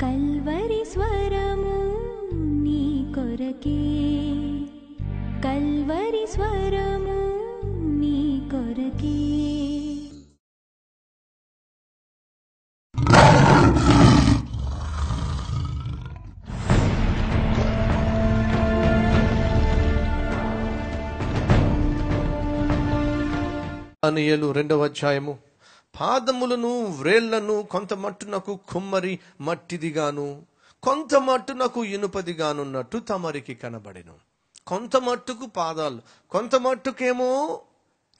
Calvary స్వరము నీ కొరకే, కల్వరి స్వరము నీ కొరకే. దానియేలు 2వ అధ్యాయము. పాదములను వ్రేళ్లను కొంత మట్టునకు కుమ్మరి మట్టిదిగాను కొంత మట్టునకు ఇనుపదిగానున్నట్టు తమరికి కనబడెను. కొంత మట్టుకు పాదాలు, కొంత మట్టుకేమో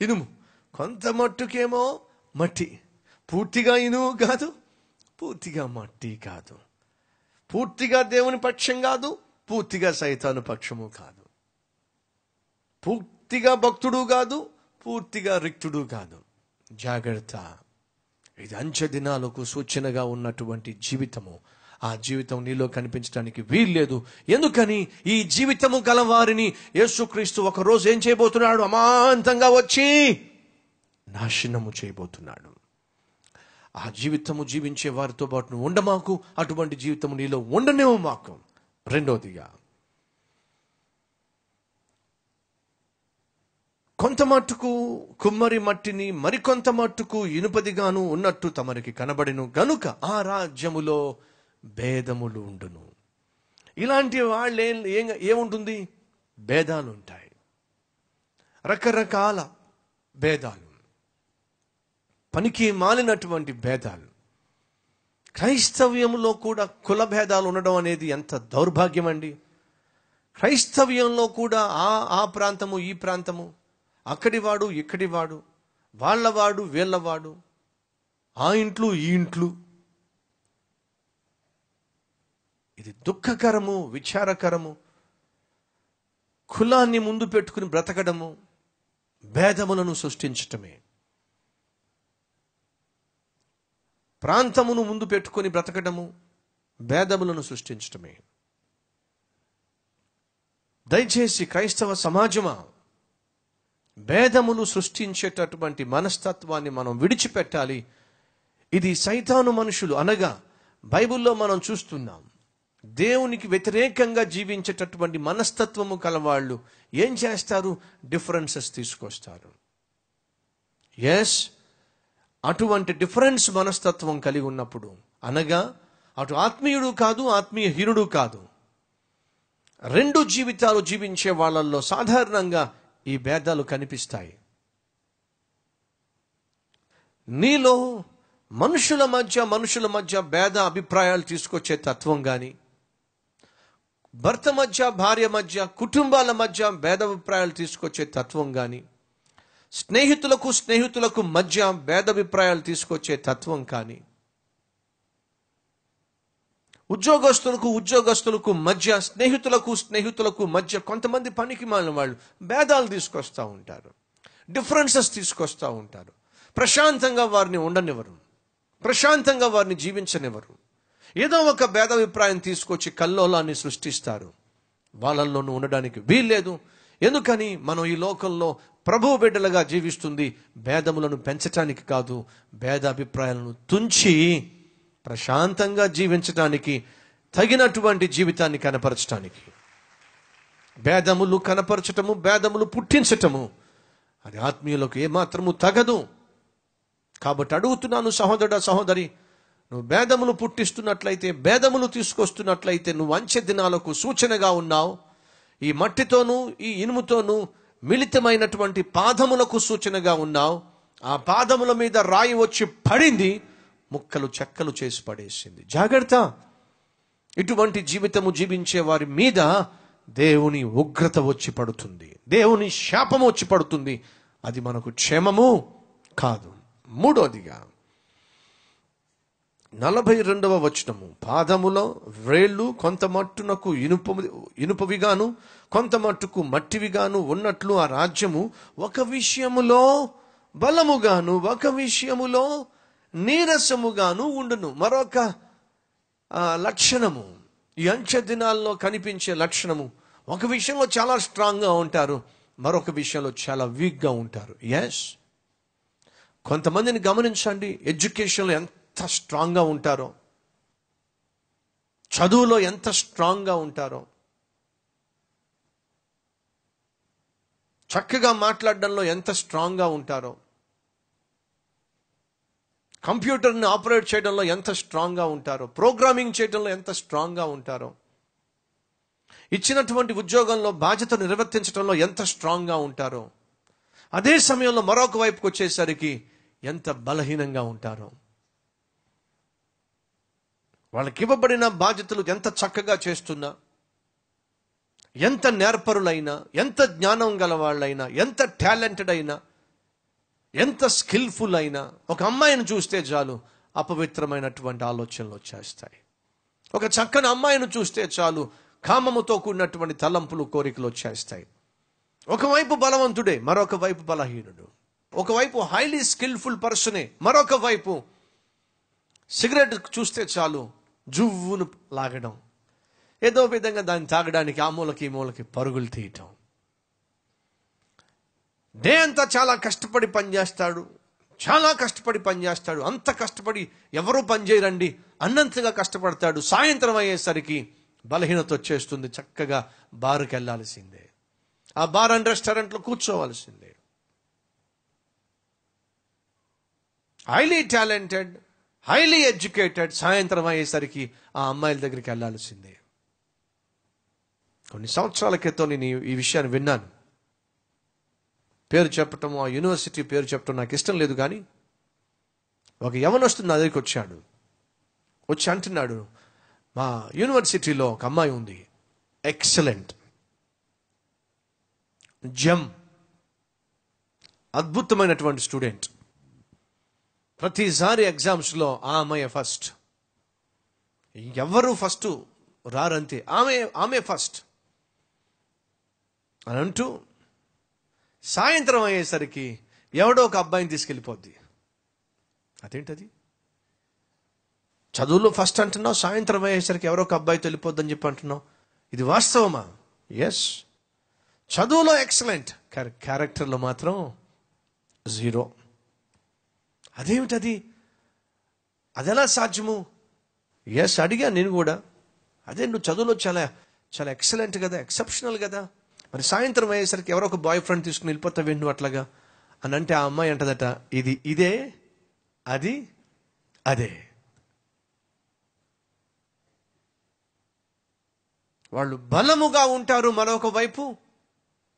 ఇనుము, కొంత మట్టుకేమో మట్టి. పూర్తిగా ఇనుము కాదు, పూర్తిగా మట్టి కాదు, పూర్తిగా దేవుని పక్షం కాదు, పూర్తిగా సైతాను పక్షము కాదు, పూర్తిగా భక్తుడు కాదు, పూర్తిగా రిక్తుడు కాదు. జాగ్రత్త, ఇది అంచె దినాలకు సూచనగా ఉన్నటువంటి జీవితము. ఆ జీవితం నీలో కనిపించడానికి వీల్లేదు. ఎందుకని? ఈ జీవితము గలవారిని యేసుక్రీస్తు ఒక రోజు ఏం చేయబోతున్నాడు? అమాంతంగా వచ్చి నాశనము చేయబోతున్నాడు. ఆ జీవితము జీవించే వారితో పాటు నువ్వు ఉండమాకు, అటువంటి జీవితము నీలో ఉండనేమో మాకు. రెండోదిగా, కొంత మట్టుకు కుమ్మరి మట్టిని మరికొంత మట్టుకు ఇనుపదిగాను ఉన్నట్టు తమరికి కనబడిను గనుక ఆ రాజ్యములో భేదములు ఉండును. ఇలాంటి వాళ్ళు ఏముంటుంది? భేదాలు ఉంటాయి, రకరకాల భేదాలు, పనికి మాలినటువంటి భేదాలు. క్రైస్తవ్యంలో కూడా కుల భేదాలు ఉండడం అనేది ఎంత దౌర్భాగ్యం అండి. క్రైస్తవ్యంలో కూడా ఆ ప్రాంతము, ఈ ప్రాంతము, అక్కడివాడు ఇక్కడివాడు, వాళ్ళవాడు వీళ్ళవాడు, ఆ ఇంట్లు ఈ ఇంట్లు. ఇది దుఃఖకరము, విచారకరము. కులాన్ని ముందు పెట్టుకుని బ్రతకడము భేదములను సృష్టించటమే. ప్రాంతమును ముందు పెట్టుకుని బ్రతకడము భేదములను సృష్టించటమే. దయచేసి క్రైస్తవ సమాజమా, భేదములు సృష్టించేటటువంటి మనస్తత్వాన్ని మనం విడిచిపెట్టాలి. ఇది సైతాను మనుషులు, అనగా బైబిల్లో మనం చూస్తున్నాం, దేవునికి వ్యతిరేకంగా జీవించేటటువంటి మనస్తత్వము కలవాళ్ళు ఏం చేస్తారు? డిఫరెన్సెస్ తీసుకొస్తారు. ఎస్, అటువంటి డిఫరెన్స్ మనస్తత్వం కలిగి ఉన్నప్పుడు, అనగా అటు ఆత్మీయుడు కాదు, ఆత్మీయహీనుడు కాదు, రెండు జీవితాలు జీవించే వాళ్ళల్లో సాధారణంగా ఈ భేదాలు కనిపిస్తాయి. నీలో మనుషుల మధ్య భేద అభిప్రాయాలు తీసుకొచ్చే తత్వం కానీ, భర్త మధ్య భార్య మధ్య, కుటుంబాల మధ్య భేదాభిప్రాయాలు తీసుకొచ్చే తత్వం కానీ, స్నేహితులకు మధ్య భేదాభిప్రాయాలు తీసుకొచ్చే తత్వం కానీ, ఉద్యోగస్తులకు మధ్య, స్నేహితులకు మధ్య కొంతమంది పనికి మాలిన వాళ్ళు భేదాలు తీసుకొస్తూ ఉంటారు, డిఫరెన్సెస్ తీసుకొస్తూ ఉంటారు. ప్రశాంతంగా వారిని ఉండనివ్వరు, ప్రశాంతంగా వారిని జీవించనివ్వరు. ఏదో ఒక భేదాభిప్రాయం తీసుకొచ్చి కల్లోలాన్ని సృష్టిస్తారు. వాళ్ళల్లోనూ ఉండడానికి వీల్లేదు. ఎందుకని? మనం ఈ లోకంలో ప్రభువు బిడ్డలుగా జీవిస్తుంది భేదములను పెంచటానికి కాదు, భేదాభిప్రాయాలను తుంచి ప్రశాంతంగా జీవించటానికి, తగినటువంటి జీవితాన్ని కనపరచటానికి. భేదములు కనపరచటము, భేదములు పుట్టించటము అది ఆత్మీయులకు ఏమాత్రము తగదు. కాబట్టి అడుగుతున్నాను సహోదరుడా, సహోదరి, నువ్వు భేదములు పుట్టిస్తున్నట్లయితే, భేదములు తీసుకొస్తున్నట్లయితే నువ్వు అంచె దినాలకు సూచనగా ఉన్నావు. ఈ మట్టితోనూ ఈ ఇనుముతోనూ మిళితమైనటువంటి పాదములకు సూచనగా ఉన్నావు. ఆ పాదముల మీద రాయి వచ్చి పడింది, ముక్కలు చెక్కలు చేసి పడేసింది. జాగ్రత్త, ఇటువంటి జీవితము జీవించే వారి మీద దేవుని ఉగ్రత వచ్చి పడుతుంది, దేవుని శాపము వచ్చి పడుతుంది. అది మనకు క్షేమము కాదు. మూడోదిగా 42వ వచనము, పాదములో వ్రేళ్ళు కొంత మట్టునకు ఇనుపవిగాను కొంత మట్టుకు మట్టివిగాను ఉన్నట్లు ఆ రాజ్యము ఒక విషయములో బలముగాను ఒక విషయములో నీరసముగాను ఉండును. మరొక లక్షణము, ఈ అంచె దినాల్లో కనిపించే లక్షణము, ఒక విషయంలో చాలా స్ట్రాంగ్గా ఉంటారు, మరొక విషయంలో చాలా వీక్గా ఉంటారు. ఎస్, కొంతమందిని గమనించండి, ఎడ్యుకేషన్లో ఎంత ఎంత స్ట్రాంగ్గా ఉంటారో, చదువులో ఎంత స్ట్రాంగ్గా ఉంటారో, చక్కగా మాట్లాడడంలో ఎంత స్ట్రాంగ్గా ఉంటారో, కంప్యూటర్ని ఆపరేట్ చేయడంలో ఎంత స్ట్రాంగ్గా ఉంటారో, ప్రోగ్రామింగ్ చేయడంలో ఎంత స్ట్రాంగ్గా ఉంటారో, ఇచ్చినటువంటి ఉద్యోగంలో బాధ్యత నిర్వర్తించడంలో ఎంత స్ట్రాంగ్గా ఉంటారో, అదే సమయంలో మరొక వైపుకి వచ్చేసరికి ఎంత బలహీనంగా ఉంటారో. వాళ్ళకి ఇవ్వబడిన బాధ్యతలు ఎంత చక్కగా చేస్తున్నా, ఎంత నేర్పరులైనా, ఎంత జ్ఞానం గల వాళ్ళైనా, ఎంత టాలెంటెడ్ అయినా, ఎంత స్కిల్ఫుల్ అయినా, ఒక అమ్మాయిని చూస్తే చాలు అపవిత్రమైనటువంటి ఆలోచనలు వచ్చేస్తాయి. ఒక చక్కని అమ్మాయిని చూస్తే చాలు కామముతో కూడినటువంటి తలంపులు, కోరికలు వచ్చేస్తాయి. ఒకవైపు బలవంతుడే, మరొక వైపు బలహీనుడు. ఒకవైపు హైలీ స్కిల్ఫుల్ పర్సనే, మరొక వైపు సిగరెట్ చూస్తే చాలు జువ్వును లాగడం, ఏదో విధంగా దాన్ని తాగడానికి ఆ మూలకి ఈ మూలకి పరుగులు తీయటం. డే అంతా చాలా కష్టపడి పనిచేస్తాడు, చాలా కష్టపడి పనిచేస్తాడు. అంత కష్టపడి ఎవరూ పనిచేయరండి అన్నంతగా కష్టపడతాడు. సాయంత్రం అయ్యేసరికి బలహీనత వచ్చేస్తుంది. చక్కగా బారుకి వెళ్ళాల్సిందే, ఆ బార్ అండ్ రెస్టారెంట్లో కూర్చోవలసిందే. హైలీ టాలెంటెడ్, హైలీ ఎడ్యుకేటెడ్, సాయంత్రం అయ్యేసరికి ఆ అమ్మాయిల దగ్గరికి వెళ్ళాల్సిందే. కొన్ని సంవత్సరాల క్రితం నేను ఈ విషయాన్ని విన్నాను. పేరు చెప్పటం, ఆ యూనివర్సిటీ పేరు చెప్పటం నాకు ఇష్టం లేదు, కానీ ఒక యవనస్తుడు నా దగ్గరికి వచ్చాడు. వచ్చి అంటున్నాడు, మా యూనివర్సిటీలో ఒక అమ్మాయి ఉంది, ఎక్సలెంట్, జెమ్, అద్భుతమైనటువంటి స్టూడెంట్. ప్రతిసారి ఎగ్జామ్స్లో ఆ అమ్మాయి ఫస్ట్, ఎవరు ఫస్ట్ రారంతే, ఆమె ఫస్ట్ అని అంటూ సాయంత్రం అయ్యేసరికి ఎవడో ఒక అబ్బాయిని తీసుకెళ్ళిపోద్ది. అదేంటది? చదువులో ఫస్ట్ అంటున్నావు, సాయంత్రం అయ్యేసరికి ఎవరో ఒక అబ్బాయితో వెళ్ళిపోద్దని చెప్పి అంటున్నావు. ఇది వాస్తవమా? ఎస్, చదువులో ఎక్సలెంట్, క్యారెక్టర్లో మాత్రం జీరో. అదేమిటది? అదెలా సాధ్యము? ఎస్, అడిగా నేను కూడా. అదే, నువ్వు చదువులో చాలా చాలా ఎక్సలెంట్ కదా, ఎక్సెప్షనల్ కదా, మరి సాయంత్రం అయ్యేసరికి ఎవరో ఒక బాయ్ ఫ్రెండ్ తీసుకుని వెళ్ళిపోతావు నువ్వు అట్లాగా అని అంటే ఆ అమ్మాయి అంటదట, ఇది ఇదే, అది అదే. వాళ్ళు బలముగా ఉంటారు, మరొక వైపు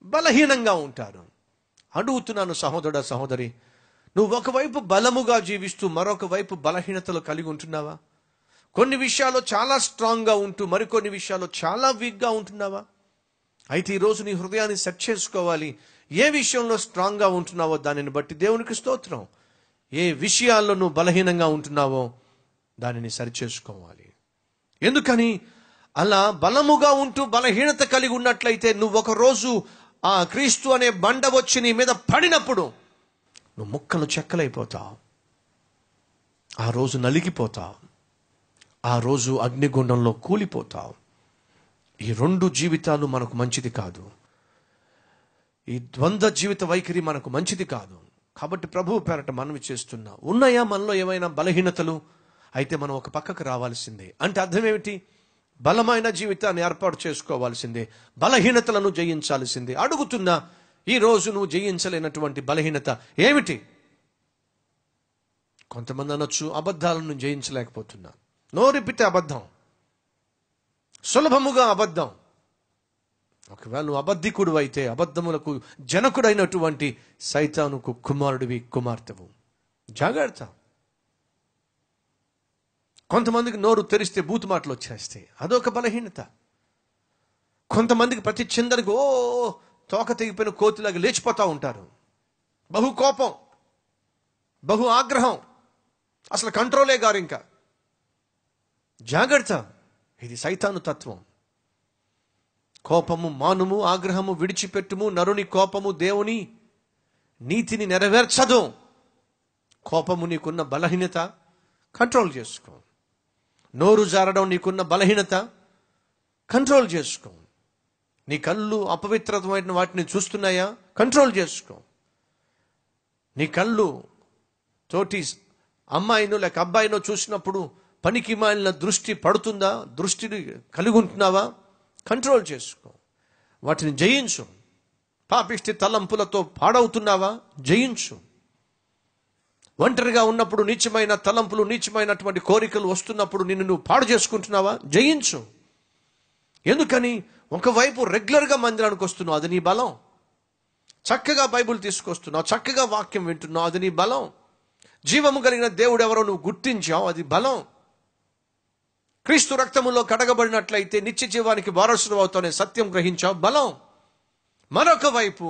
బలహీనంగా ఉంటారు. అడుగుతున్నాను సహోదరుడా, సహోదరి, నువ్వు ఒకవైపు బలముగా జీవిస్తూ మరొక వైపు బలహీనతలు కలిగి ఉంటున్నావా? కొన్ని విషయాల్లో చాలా స్ట్రాంగ్గా ఉంటూ మరికొన్ని విషయాల్లో చాలా వీక్గా ఉంటున్నావా? అయితే ఈరోజు నీ హృదయాన్ని సెట్ చేసుకోవాలి. ఏ విషయంలో స్ట్రాంగ్గా ఉంటున్నావో దానిని బట్టి దేవునికి స్తోత్రం. ఏ విషయాల్లో నువ్వు బలహీనంగా ఉంటున్నావో దానిని సరిచేసుకోవాలి. ఎందుకని? అలా బలముగా ఉంటూ బలహీనత కలిగి ఉన్నట్లయితే నువ్వు ఒకరోజు ఆ క్రీస్తు అనే బండ వచ్చి నీ మీద పడినప్పుడు నువ్వు ముక్కలు చెక్కలైపోతావు. ఆ రోజు నలిగిపోతావు, ఆ రోజు అగ్నిగుండంలో కూలిపోతావు. ఈ రెండు జీవితాలు మనకు మంచిది కాదు. ఈ ద్వంద్వ జీవిత వైఖరి మనకు మంచిది కాదు. కాబట్టి ప్రభువు పేరట మనవి చేస్తున్నా, ఉన్నాయా మనలో ఏమైనా బలహీనతలు? అయితే మనం ఒక పక్కకు రావాల్సిందే. అంటే అర్థం ఏమిటి? బలమైన జీవితాన్ని ఏర్పాటు చేసుకోవాల్సిందే, బలహీనతలను జయించాల్సిందే. అడుగుతున్నా, ఈ రోజు నువ్వు జయించలేనటువంటి బలహీనత ఏమిటి? కొంతమంది అనొచ్చు, అబద్ధాలను జయించలేకపోతున్నా. నోరిపితే అబద్ధం, సులభముగా అబద్ధం. ఒకవేళ నువ్వు అబద్ధికుడు అయితే అబద్ధములకు జనకుడైనటువంటి సైతానుకు కుమారుడివి, కుమార్తెవు. జాగ్రత్త. కొంతమందికి నోరు తెరిస్తే బూతు మాటలు వచ్చేస్తాయి, అదొక బలహీనత. కొంతమందికి ప్రతి చిందరికి తోక తెగిపోయిన కోతిలాగా లేచిపోతూ ఉంటారు. బహు కోపం, బహు ఆగ్రహం, అసలు కంట్రోలే గారు. ఇంకా జాగ్రత్త, ఇది సైతాను తత్వం. కోపము మానుము, ఆగ్రహము విడిచిపెట్టుము. నరుని కోపము దేవుని నీతిని నెరవేర్చదు. కోపము నీకున్న బలహీనత, కంట్రోల్ చేసుకో. నోరు జారడం నీకున్న బలహీనత, కంట్రోల్ చేసుకో. నీ కళ్ళు అపవిత్రమైన వాటిని చూస్తున్నాయా? కంట్రోల్ చేసుకో. నీ కళ్ళు తోటి అమ్మాయినో లేక అబ్బాయినో చూసినప్పుడు పనికి మాలిన దృష్టి పడుతుందా? దృష్టిని కలిగి ఉంటున్నావా? కంట్రోల్ చేసుకో, వాటిని జయించు. పాపిష్టి తలంపులతో పాడవుతున్నావా? జయించు. ఒంటరిగా ఉన్నప్పుడు నీచమైన తలంపులు, నీచమైనటువంటి కోరికలు వస్తున్నప్పుడు నిన్ను నువ్వు పాడు చేసుకుంటున్నావా? జయించు. ఎందుకని? ఒకవైపు రెగ్యులర్గా మందిరానికి వస్తున్నావు, అది నీ బలం. చక్కగా బైబిల్ తీసుకొస్తున్నావు, చక్కగా వాక్యం వింటున్నావు, అది నీ బలం. జీవము కలిగిన దేవుడు ఎవరో నువ్వు గుర్తించావు, అది బలం. క్రీస్తు రక్తములో కడగబడినట్లయితే నిత్య జీవానికి వారసుడు అవుతానే సత్యం గ్రహించావు, బలం. మరొక వైపు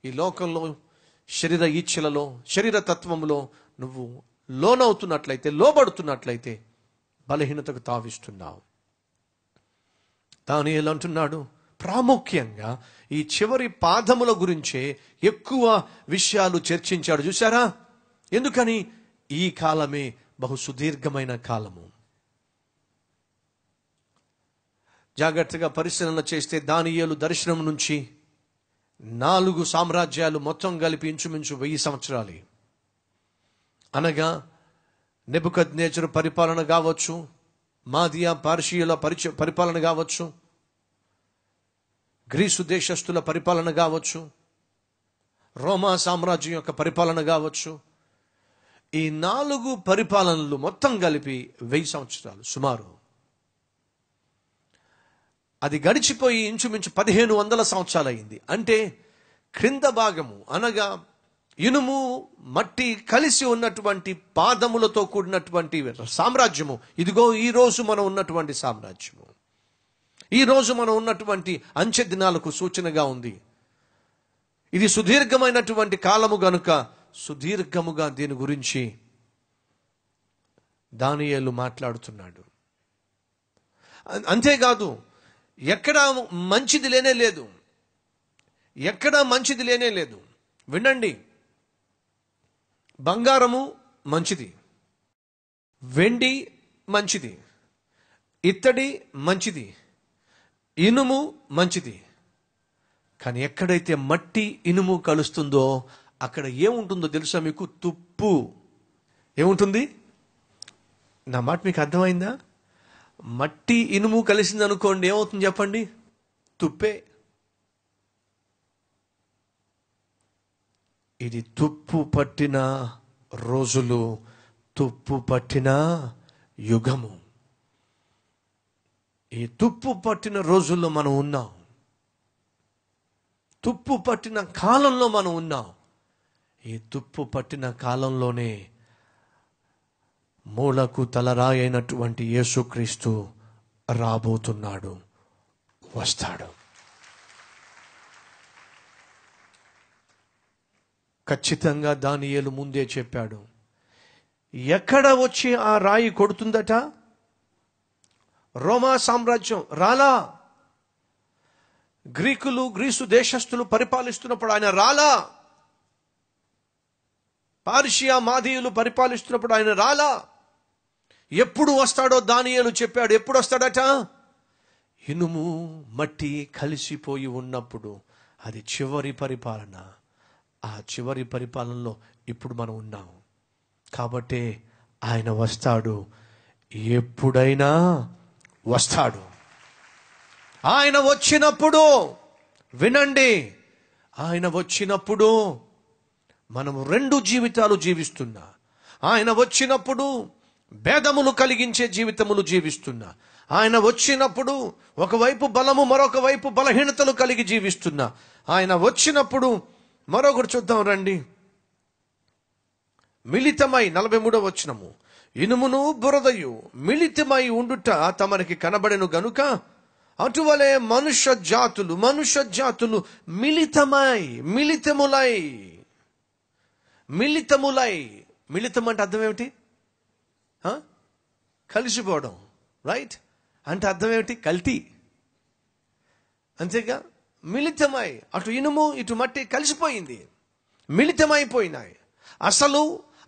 ఈ లోకంలో శరీర ఈచ్ఛలలో, శరీర తత్వములో నువ్వు లోనవుతున్నట్లయితే, లోబడుతున్నట్లయితే బలహీనతకు తావిస్తున్నావు. దానియేలు అంటున్నాడు, ప్రాముఖ్యంగా ఈ చివరి పాదముల గురించే ఎక్కువ విషయాలు చర్చించాడు. చూసారా? ఎందుకని? ఈ కాలమే బహు సుదీర్ఘమైన కాలము. జాగ్రత్తగా పరిశీలన చేస్తే దానియేలు దర్శనం నుంచి 4 సామ్రాజ్యాలు మొత్తం కలిపి ఇంచుమించు 1000 సంవత్సరాలు. అనగా నెబుకద్నెజరు పరిపాలన కావచ్చు, మాదియా పార్షియుల పరిపాలన కావచ్చు, గ్రీసు దేశస్థుల పరిపాలన కావచ్చు, రోమా సామ్రాజ్యం యొక్క పరిపాలన కావచ్చు. ఈ 4 పరిపాలనలు మొత్తం కలిపి 1000 సంవత్సరాలు సుమారు. అది గడిచిపోయి ఇంచుమించు 1500 సంవత్సరాలు అయింది. అంటే క్రింద భాగము అనగా ఇనుము మట్టి కలిసి ఉన్నటువంటి పాదములతో కూడినటువంటి సామ్రాజ్యము, ఇదిగో ఈ రోజు మనం ఉన్నటువంటి సామ్రాజ్యము, ఈ రోజు మనం ఉన్నటువంటి అంచె దినాలకు సూచనగా ఉంది. ఇది సుదీర్ఘమైనటువంటి కాలము గనుక సుదీర్ఘముగా దీని గురించి దానియేలు మాట్లాడుతున్నాడు. అంతేకాదు, ఎక్కడా మంచిది లేనే లేదు, ఎక్కడా మంచిది లేనే లేదు. వినండి, బంగారము మంచిది, వెండి మంచిది, ఇత్తడి మంచిది, ఇనుము మంచిది. కానీ ఎక్కడైతే మట్టి ఇనుము కలుస్తుందో అక్కడ ఏముంటుందో తెలుసా మీకు? తుప్పు. ఏముంటుంది? నా మాట మీకు అర్థమైందా? మట్టి ఇనుము కలిసింది అనుకోండి, ఏమవుతుంది చెప్పండి? తుప్పే. ఇది తుప్పు పట్టిన రోజులు, తుప్పు పట్టిన యుగము. ఈ తుప్పు పట్టిన రోజుల్లో మనం ఉన్నాం, తుప్పు పట్టిన కాలంలో మనం ఉన్నాం. ఈ తుప్పు పట్టిన కాలంలోనే మూలకు తలరాయి అయినటువంటి యేసుక్రీస్తు రాబోతున్నాడు, వస్తాడు. ఖచ్చితంగా దానియేలు ముందే చెప్పాడు. ఎక్కడ వచ్చి ఆ రాయి కొడుతుందట? రోమా సామ్రాజ్యం రాలా. గ్రీసు దేశస్థులు పరిపాలిస్తున్నప్పుడు ఆయన రాలా. పార్షియా మాదీయులు పరిపాలిస్తున్నప్పుడు ఆయన రాలా. ఎప్పుడు వస్తాడో దానియేలు చెప్పాడు. ఎప్పుడు వస్తాడట? ఇనుము మట్టి కలిసిపోయి ఉన్నప్పుడు. అది చివరి పరిపాలన. ఆ చివరి పరిపాలనలో ఇప్పుడు మనం ఉన్నాం. కాబట్టి ఆయన వస్తాడు, ఎప్పుడైనా వస్తాడు. ఆయన వచ్చినప్పుడు, వినండి, ఆయన వచ్చినప్పుడు మనము 2 జీవితాలు జీవిస్తున్నా. ఆయన వచ్చినప్పుడు భేదములు కలిగించే జీవితములు జీవిస్తున్నా. ఆయన వచ్చినప్పుడు ఒకవైపు బలము, మరొక వైపు బలహీనతలు కలిగి జీవిస్తున్నా. ఆయన వచ్చినప్పుడు మరొకటి చూద్దాం రండి. మిళితమై 43వ వచనము, ఇనుమును బురదయు మిళితమై ఉండుట తమరికి కనబడెను గనుక అటువలే మనుష్య జాతులు మిళితములై. మిళితం అంటే అర్థం ఏమిటి? కలిసిపోవడం, రైట్? అంటే అర్థం ఏమిటి? కల్తీ. అంతేగా? మిళితమై, అటు ఇనుము ఇటు మట్టి కలిసిపోయింది, మిళితమైపోయినాయి.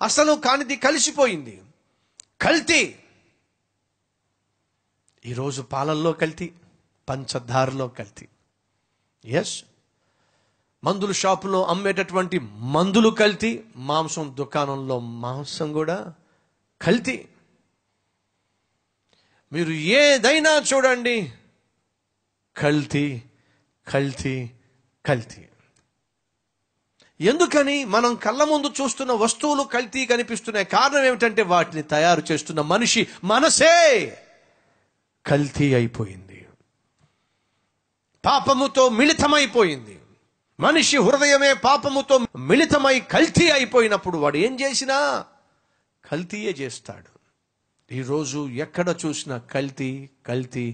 అసలు కానిది కలిసిపోయింది, కల్తీ. ఈరోజు పాలల్లో కల్తీ, పంచదారలో కల్తీ. ఎస్, మందుల షాపులో అమ్మేటటువంటి మందులు కల్తీ, మాంసం దుకాణంలో మాంసం కూడా కల్తీ. మీరు ఏదైనా చూడండి, కల్తీ కల్తీ కల్తీ. ఎందుకని? మనం కళ్ళ ముందు చూస్తున్న వస్తువులు కల్తీ కనిపిస్తున్నాయి. కారణం ఏమిటంటే వాటిని తయారు చేస్తున్న మనిషి మనసే కల్తీ అయిపోయింది, పాపముతో మిళితమైపోయింది. మనిషి హృదయమే పాపముతో మిళితమై కల్తీ అయిపోయినప్పుడు వాడు ఏం చేసినా కల్తీయే చేస్తాడు. ఈరోజు ఎక్కడ చూసినా కల్తీ కల్తీ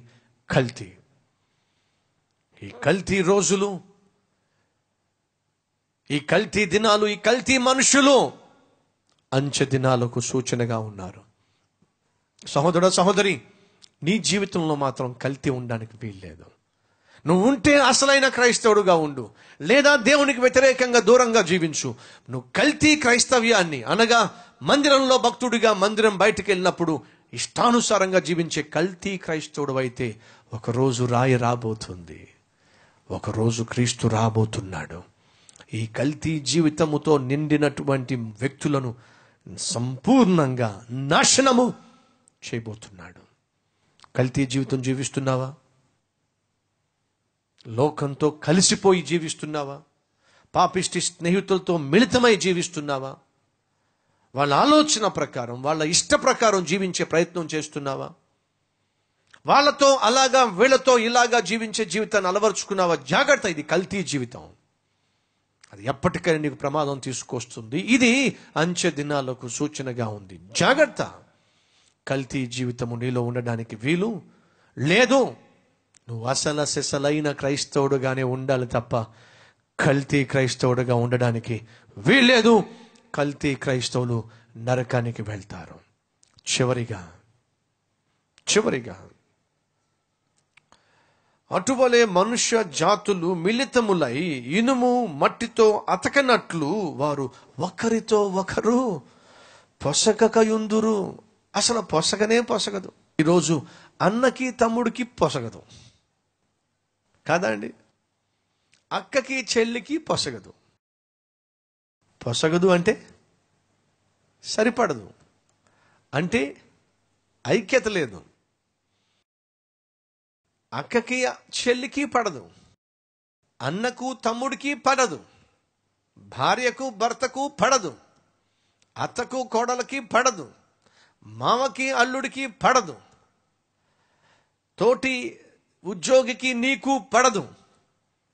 కల్తీ. ఈ కల్తీ రోజులు, ఈ కల్తీ దినాలు, ఈ కల్తీ మనుషులు అంచె దినాలకు సూచనగా ఉన్నారు. సహోదర సహోదరి, నీ జీవితంలో మాత్రం కల్తీ ఉండడానికి వీల్లేదు. నువ్వు ఉంటే అసలైన క్రైస్తవుడుగా ఉండు, లేదా దేవునికి వ్యతిరేకంగా దూరంగా జీవించు. నువ్వు కల్తీ క్రైస్తవ్యాన్ని అనగా మందిరంలో భక్తుడిగా మందిరం బయటికి వెళ్ళినప్పుడు ఇష్టానుసారంగా జీవించే కల్తీ క్రైస్తవుడు అయితే ఒకరోజు రాయి రాబోతుంది, ఒకరోజు క్రీస్తు రాబోతున్నాడు. ఈ కల్తీ జీవితముతో నిండినటువంటి వ్యక్తులను సంపూర్ణంగా నాశనము చేయబోతున్నాడు. కల్తీ జీవితం జీవిస్తున్నావా? లోకంతో కలిసిపోయి జీవిస్తున్నావా? పాపిష్టి స్నేహితులతో మిళితమై జీవిస్తున్నావా? వాళ్ళ ఆలోచన ప్రకారం, వాళ్ళ ఇష్ట ప్రకారం జీవించే ప్రయత్నం చేస్తున్నావా? వాళ్ళతో అలాగా వీళ్ళతో ఇలాగా జీవించే జీవితాన్ని అలవరుచుకున్నావా? జాగ్రత్త, ఇది కల్తీ జీవితం. అది ఎప్పటికైనా నీకు ప్రమాదం తీసుకొస్తుంది. ఇది అంచె దినాలకు సూచనగా ఉంది. జాగ్రత్త. కల్తీ జీవితము నీలో ఉండడానికి వీలు లేదు. నువ్వు అసలైన క్రైస్తవుడుగానే ఉండాలి తప్ప కల్తీ క్రైస్తవుడుగా ఉండడానికి వీల్లేదు. కల్తీ క్రైస్తవులు నరకానికి వెళ్తారు. చివరిగా అటువలే మనుష్య జాతులు మిళితములై ఇనుము మట్టితో అతకనట్లు వారు ఒకరితో ఒకరు పొసగకయుందురు. అసలు పొసగనే పొసగదు. ఈరోజు అన్నకి తమ్ముడికి పొసగదు కాదా అండి? అక్కకి చెల్లికి పొసగదు. పొసగదు అంటే సరిపడదు, అంటే ఐక్యత లేదు. అక్కకి చెల్లికి పడదు, అన్నకు తమ్ముడికి పడదు, భార్యకు భర్తకు పడదు, అత్తకు కోడలకి పడదు, మామకి అల్లుడికి పడదు, తోటి ఉద్యోగికి నీకు పడదు,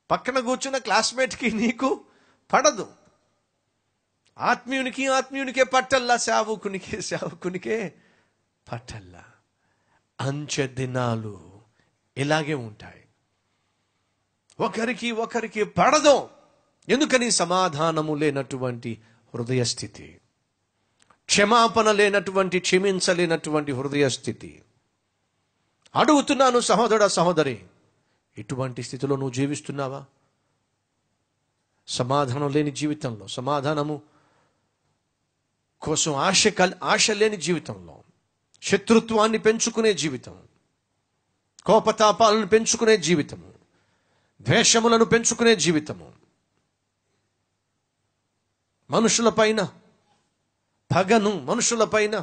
పక్కన కూర్చున్న క్లాస్మేట్కి నీకు పడదు, ఆత్మీయునికే పట్టల్లా, సేవకునికే పట్టల్లా. అంచె దినాలు ఇలాగే ఉంటాయి. ఒకరికి పడదు. ఎందుకని? సమాధానము లేనటువంటి హృదయ స్థితి, క్షమాపణ లేనటువంటి, క్షమించలేనటువంటి హృదయ స్థితి. అడుగుతున్నాను సహోదరా సహోదరి, ఇటువంటి స్థితిలో నువ్వు జీవిస్తున్నావా? సమాధానం లేని జీవితంలో, సమాధానము కోసం ఆశ లేని జీవితంలో, శత్రుత్వాన్ని పెంచుకునే జీవితం, కోపతాపాలను పెంచుకునే జీవితము, ద్వేషములను పెంచుకునే జీవితము, మనుషులపైన పగను, మనుషులపైన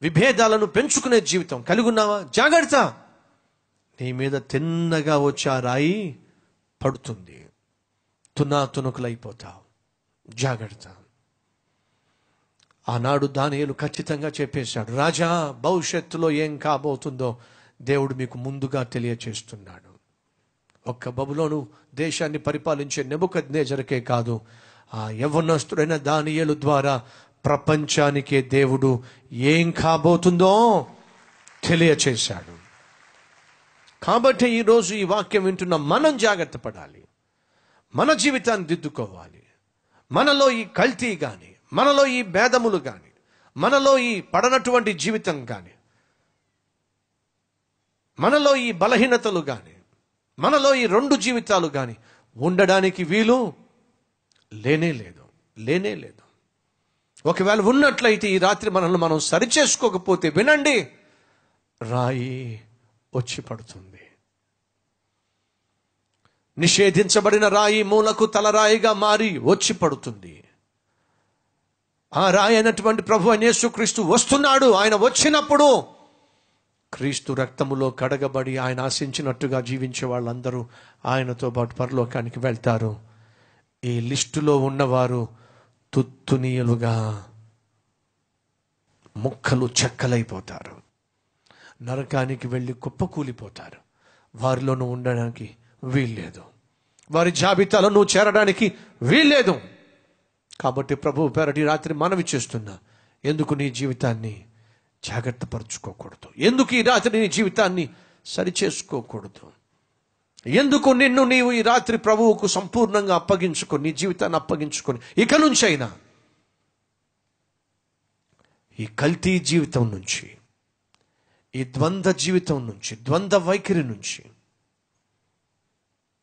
విభేదాలను పెంచుకునే జీవితం కలిగి ఉన్నావా? జాగ్రత్త. నీ మీద తిన్నగా వచ్చే రాయి పడుతుంది, తునాతునకులైపోతావు. జాగ్రత్త. ఆనాడు దానియేలు ఖచ్చితంగా చెప్పేశాడు, రాజా భవిష్యత్తులో ఏం కాబోతుందో దేవుడు మీకు ముందుగా తెలియచేస్తున్నాడు. ఒక్క బబులోను దేశాన్ని పరిపాలించే నెబుకద్నెజరుకే కాదు, ఆ యవ్వనస్తుడైన దానియేలు ద్వారా ప్రపంచానికే దేవుడు ఏం కాబోతుందో తెలియచేశాడు. కాబట్టి ఈరోజు ఈ వాక్యం వింటున్న మనం జాగ్రత్త పడాలి, మన జీవితాన్ని దిద్దుకోవాలి. మనలో ఈ కల్తీ కానీ, మనలో ఈ భేదములు కానీ, మనలో ఈ పడనటువంటి జీవితం కానీ, మనలో ఈ బలహీనతలు కానీ, మనలో ఈ రెండు జీవితాలు కానీ ఉండడానికి వీలు లేనే లేదు. ఒకవేళ ఉన్నట్లయితే ఈ రాత్రి మనల్ని మనం సరిచేసుకోకపోతే వినండి, రాయి వచ్చి పడుతుంది. నిషేధించబడిన రాయి మూలకు తలరాయిగా మారి వచ్చి పడుతుంది. ఆ రాయి అయినటువంటి ప్రభు అయిన యేసుక్రీస్తు వస్తున్నాడు. ఆయన వచ్చినప్పుడు క్రీస్తు రక్తములో కడగబడి ఆయన ఆశించినట్టుగా జీవించే వాళ్ళందరూ ఆయనతో పాటు పరలోకానికి వెళ్తారు. ఈ లిస్టులో ఉన్నవారు తుత్తునీయులుగా ముక్కలు చెక్కలైపోతారు, నరకానికి వెళ్ళి కుప్పకూలిపోతారు. వారిలోనూ ఉండడానికి వీల్లేదు, వారి జాబితాలో నువ్వు చేరడానికి వీల్లేదు. కాబట్టి ప్రభువు పేరటి రాత్రి మనవి చేస్తున్నా, ఎందుకు నీ జీవితాన్ని జాగ్రత్త పరుచుకోకూడదు? ఎందుకు ఈ రాత్రి నీ జీవితాన్ని సరిచేసుకోకూడదు? ఎందుకు నిన్ను నీవు ఈ రాత్రి ప్రభువుకు సంపూర్ణంగా అప్పగించుకొని, నీ జీవితాన్ని అప్పగించుకొని, ఇక నుంచైనా ఈ కల్తీ జీవితం నుంచి, ఈ ద్వంద్వ జీవితం నుంచి, ద్వంద్వ వైఖరి నుంచి,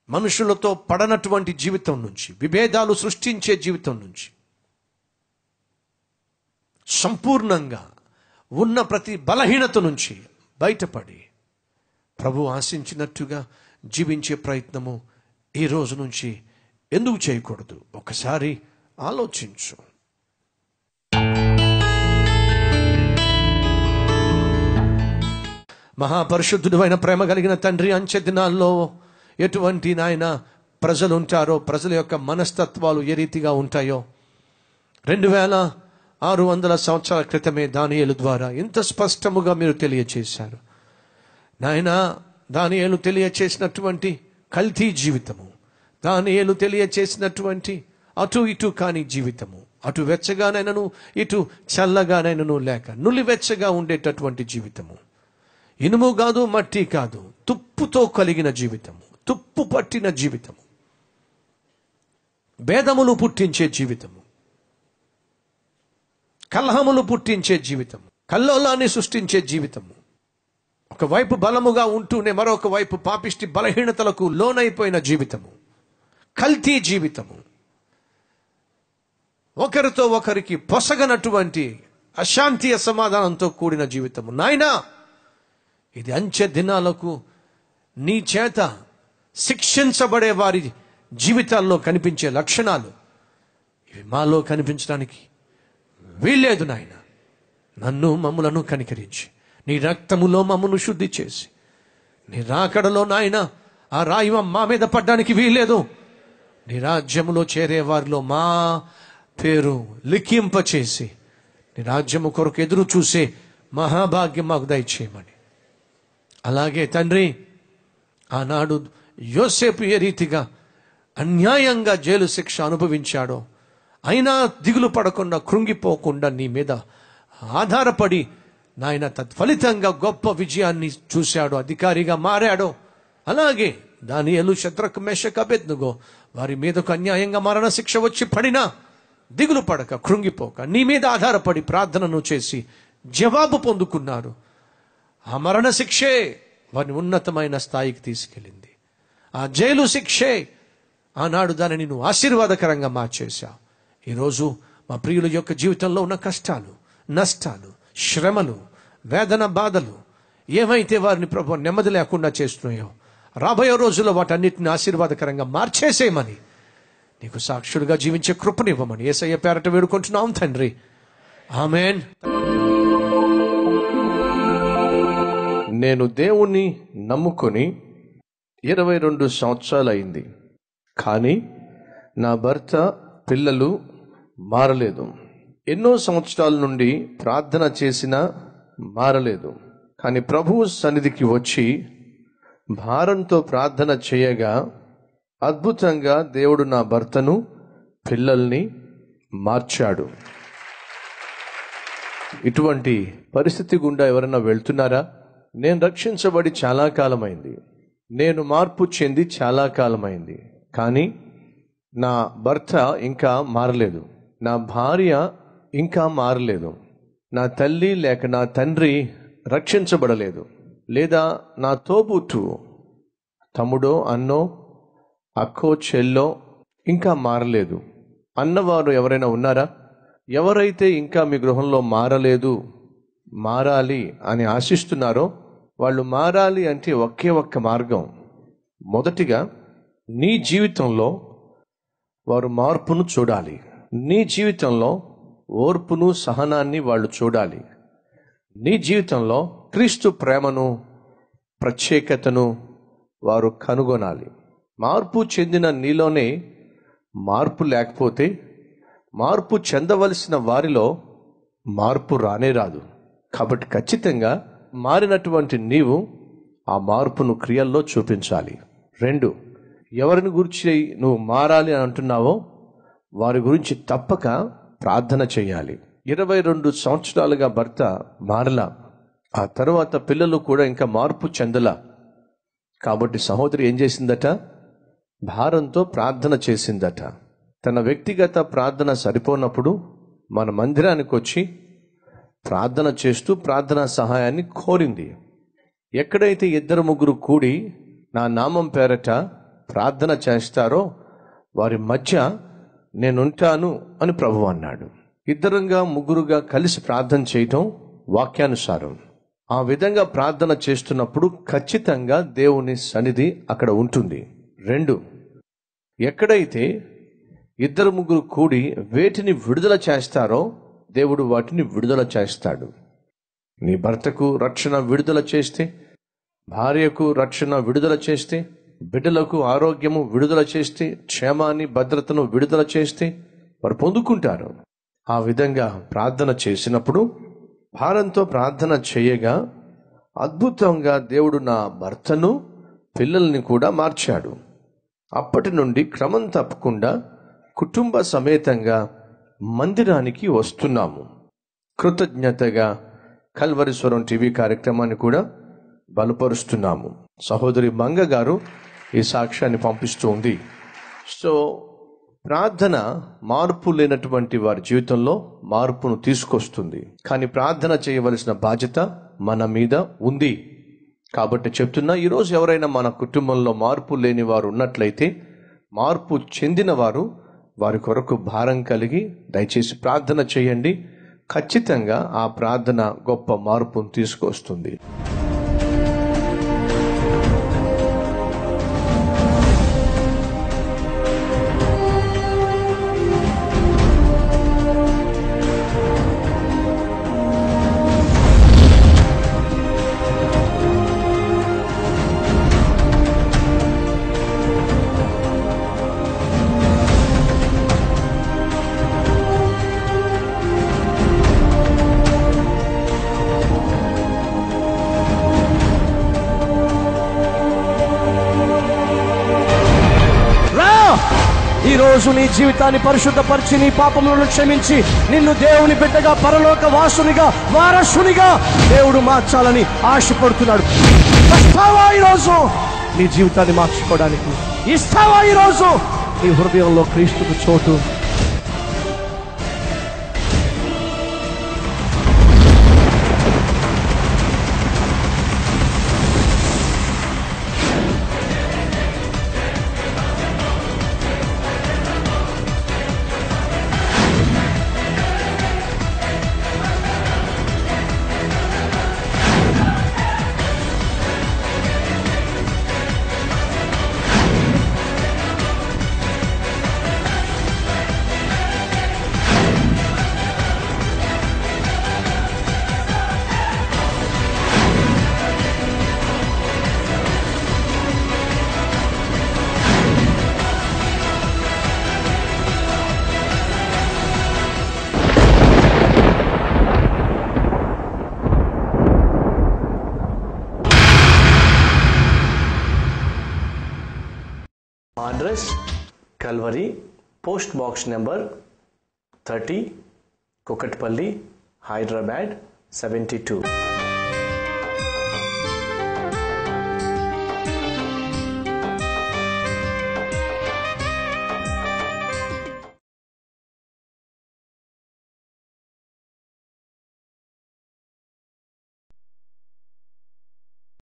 మనుషులతో పడనటువంటి జీవితం నుంచి, విభేదాలు సృష్టించే జీవితం నుంచి సంపూర్ణంగా ఉన్న ప్రతి బలహీనత నుంచి బయటపడి ప్రభు ఆశించినట్టుగా జీవించే ప్రయత్నము ఈ రోజు నుంచి ఎందుకు చేయకూడదు? ఒకసారి ఆలోచించు. మహాపరిశుద్ధుడు అయిన ప్రేమ కలిగిన తండ్రి, అంచె దినాల్లో ఎటువంటి నాయన ప్రజలు ఉంటారో, ప్రజల యొక్క మనస్తత్వాలు ఏ రీతిగా ఉంటాయో 2600 సంవత్సరాల క్రితమే దానియేలు ద్వారా ఇంత స్పష్టముగా మీరు తెలియచేశారు నాయన. దానియేలు తెలియచేసినటువంటి కల్తీ జీవితము, దానియేలు తెలియచేసినటువంటి అటు ఇటు కాని జీవితము, అటు వెచ్చగానైనను ఇటు చల్లగానైనను లేక నులివెచ్చగా ఉండేటటువంటి జీవితము, ఇనుము కాదు మట్టి కాదు, తుప్పుతో కలిగిన జీవితము, తుప్పు పట్టిన జీవితము, భేదములు పుట్టించే జీవితము, కలహములు పుట్టించే జీవితము, కల్లోలాన్ని సృష్టించే జీవితము, ఒకవైపు బలముగా ఉంటూనే మరొక వైపు పాపిష్టి బలహీనతలకు లోనైపోయిన జీవితము, కల్తీ జీవితము, ఒకరితో ఒకరికి పొసగనటువంటి అశాంతి అసమాధానంతో కూడిన జీవితము. నాయనా, ఇది అంచె దినాలకు నీ చేత శిక్షించబడే వారి జీవితాల్లో కనిపించే లక్షణాలు ఇవి మాలో కనిపించడానికి వీల్లేదు నాయన. నన్ను మమ్ములను కనికరించి నీ రక్తములో మమ్మను శుద్ధి చేసి నీ రాకడలో నాయన ఆ రాయి మా మీద పడ్డానికి వీల్లేదు. నీ రాజ్యములో చేరే వారిలో మా పేరు లిఖింపచేసి నీ రాజ్యము కొరకు ఎదురు చూసే మహాభాగ్యం మాకు దయచేయమని. అలాగే తండ్రి, ఆనాడు యోసేపు ఏ రీతిగా అన్యాయంగా జైలు శిక్ష అనుభవించాడో, అయినా దిగులు పడకుండా కృంగిపోకుండా నీ మీద ఆధారపడి నాయన తత్ఫలితంగా గొప్ప విజయాన్ని చూశాడో, అధికారిగా మారాడో, అలాగే దానియేలు, షద్రకు, మేషకు, అబేద్నెగో వారి మీదకు అన్యాయంగా మరణ శిక్ష వచ్చి పడినా దిగులు పడక కృంగిపోక నీ మీద ఆధారపడి ప్రార్థనను చేసి జవాబు పొందుకున్నారు. ఆ మరణ శిక్షే వారిని ఉన్నతమైన స్థాయికి తీసుకెళ్ళింది. ఆ జైలు శిక్షే ఆనాడు దానిని నువ్వు ఆశీర్వాదకరంగా మార్చేశావు. ఈరోజు మా ప్రియుల యొక్క జీవితంలో ఉన్న కష్టాలు, నష్టాలు, శ్రమలు, వేదన, బాధలు ఏమైతే వారిని ప్రభు నెమ్మది లేకుండా చేస్తున్నాయో, రాబోయే రోజుల్లో వాటన్నిటిని ఆశీర్వాదకరంగా మార్చేసేయమని, నీకు సాక్షులుగా జీవించే కృపనివ్వమని యేసయ్య పేరట వేడుకుంటున్నాం తండ్రి. ఆమేన్. నేను దేవుణ్ణి నమ్ముకొని 22 సంవత్సరాలు అయింది, కానీ నా భర్త, పిల్లలు మారలేదు. ఎన్నో సంవత్సరాల నుండి ప్రార్థన చేసినా మారలేదు. కానీ ప్రభువు సన్నిధికి వచ్చి భారంతో ప్రార్థన చేయగా అద్భుతంగా దేవుడు నా భర్తను, పిల్లల్ని మార్చాడు. ఇటువంటి పరిస్థితి గుండా ఎవరైనా వెళ్తున్నారా? నేను రక్షించబడి చాలా కాలమైంది, నేను మార్పు చెంది చాలా కాలమైంది, కానీ నా భర్త ఇంకా మారలేదు, నా భార్య ఇంకా మారలేదు, నా తల్లి లేక నా తండ్రి రక్షించబడలేదు, లేదా నా తోబుట్టు తమ్ముడో, అన్నో, అక్కో, చెల్లో ఇంకా మారలేదు అన్నవారు ఎవరైనా ఉన్నారా? ఎవరైతే ఇంకా మీ గృహంలో మారలేదు, మారాలి అని ఆశిస్తున్నారో వాళ్ళు మారాలి అంటే ఒకే ఒక్క మార్గం. మొదటిగా నీ జీవితంలో వారు మార్పును చూడాలి. నీ జీవితంలో ఓర్పును సహనాన్ని వాళ్ళు చూడాలి. నీ జీవితంలో క్రీస్తు ప్రేమను, ప్రత్యేకతను వారు కనుగొనాలి. మార్పు చెందిన నీలోనే మార్పు లేకపోతే, మార్పు చెందవలసిన వారిలో మార్పు రానే రాదు. కాబట్టి ఖచ్చితంగా మారినటువంటి నీవు ఆ మార్పును క్రియల్లో చూపించాలి. 2, ఎవరిని గురించి నువ్వు మారాలి అని అంటున్నావో వారి గురించి తప్పక ప్రార్థన చేయాలి. 22 సంవత్సరాలుగా భర్త మారలా, ఆ తర్వాత పిల్లలు కూడా ఇంకా మార్పు చెందలా. కాబట్టి సహోదరి ఏం చేసిందట? భారంతో ప్రార్థన చేసిందట. తన వ్యక్తిగత ప్రార్థన సరిపోనప్పుడు మన మందిరానికి వచ్చి ప్రార్థన చేస్తూ ప్రార్థనా సహాయాన్ని కోరింది. ఎక్కడైతే 2-3 కూడి నా నామం పేరట ప్రార్థన చేస్తారో వారి మధ్య నేనుంటాను అని ప్రభువు అన్నాడు. 2-3 కలిసి ప్రార్థన చేయటం వాక్యానుసారం. ఆ విధంగా ప్రార్థన చేస్తున్నప్పుడు ఖచ్చితంగా దేవుని సన్నిధి అక్కడ ఉంటుంది. 2, ఎక్కడైతే 2-3 కూడి వేటిని విడుదల చేస్తారో దేవుడు వాటిని విడుదల చేస్తాడు. నీ భర్తకు రక్షణ విడుదల చేస్తే, భార్యకు రక్షణ విడుదల చేస్తే, బిడ్డలకు ఆరోగ్యము విడుదల చేస్తే, క్షేమాన్ని భద్రతను విడుదల చేస్తే వారు పొందుకుంటారు. ఆ విధంగా ప్రార్థన చేసినప్పుడు, భారంతో ప్రార్థన చేయగా అద్భుతంగా దేవుడు నా భర్తను, పిల్లల్ని కూడా మార్చాడు. అప్పటి నుండి క్రమం తప్పకుండా కుటుంబ సమేతంగా మందిరానికి వస్తున్నాము. కృతజ్ఞతగా కల్వరీశ్వరం టీవీ కార్యక్రమాన్ని కూడా బలపరుస్తున్నాము. సహోదరి మంగ గారు ఈ సాక్ష్యాన్ని పంపిస్తూ ఉంది. సో ప్రార్థన మార్పు లేనటువంటి వారి జీవితంలో మార్పును తీసుకొస్తుంది. కానీ ప్రార్థన చేయవలసిన బాధ్యత మన మీద ఉంది. కాబట్టి చెప్తున్నా, ఈరోజు ఎవరైనా మన కుటుంబంలో మార్పు లేని వారు ఉన్నట్లయితే, మార్పు చెందిన వారు వారి కొరకు భారం కలిగి దయచేసి ప్రార్థన చేయండి. ఖచ్చితంగా ఆ ప్రార్థన గొప్ప మార్పును తీసుకొస్తుంది. ఈ రోజు నీ జీవితాన్ని పరిశుద్ధపరిచి, నీ పాపములను క్షమించి, నిన్ను దేవుని బిడ్డగా, పరలోక వాసునిగా, వారసునిగా దేవుడు మార్చాలని ఆశపడుతున్నాడు. ఇస్తావా ఈరోజు నీ జీవితాన్ని మార్చుకోవడానికి? ఇస్తావా ఈరోజు నీ హృదయంలో క్రీస్తుకు చోటు? Address Calvary, post box number 30, Kukatpally, Hyderabad 72.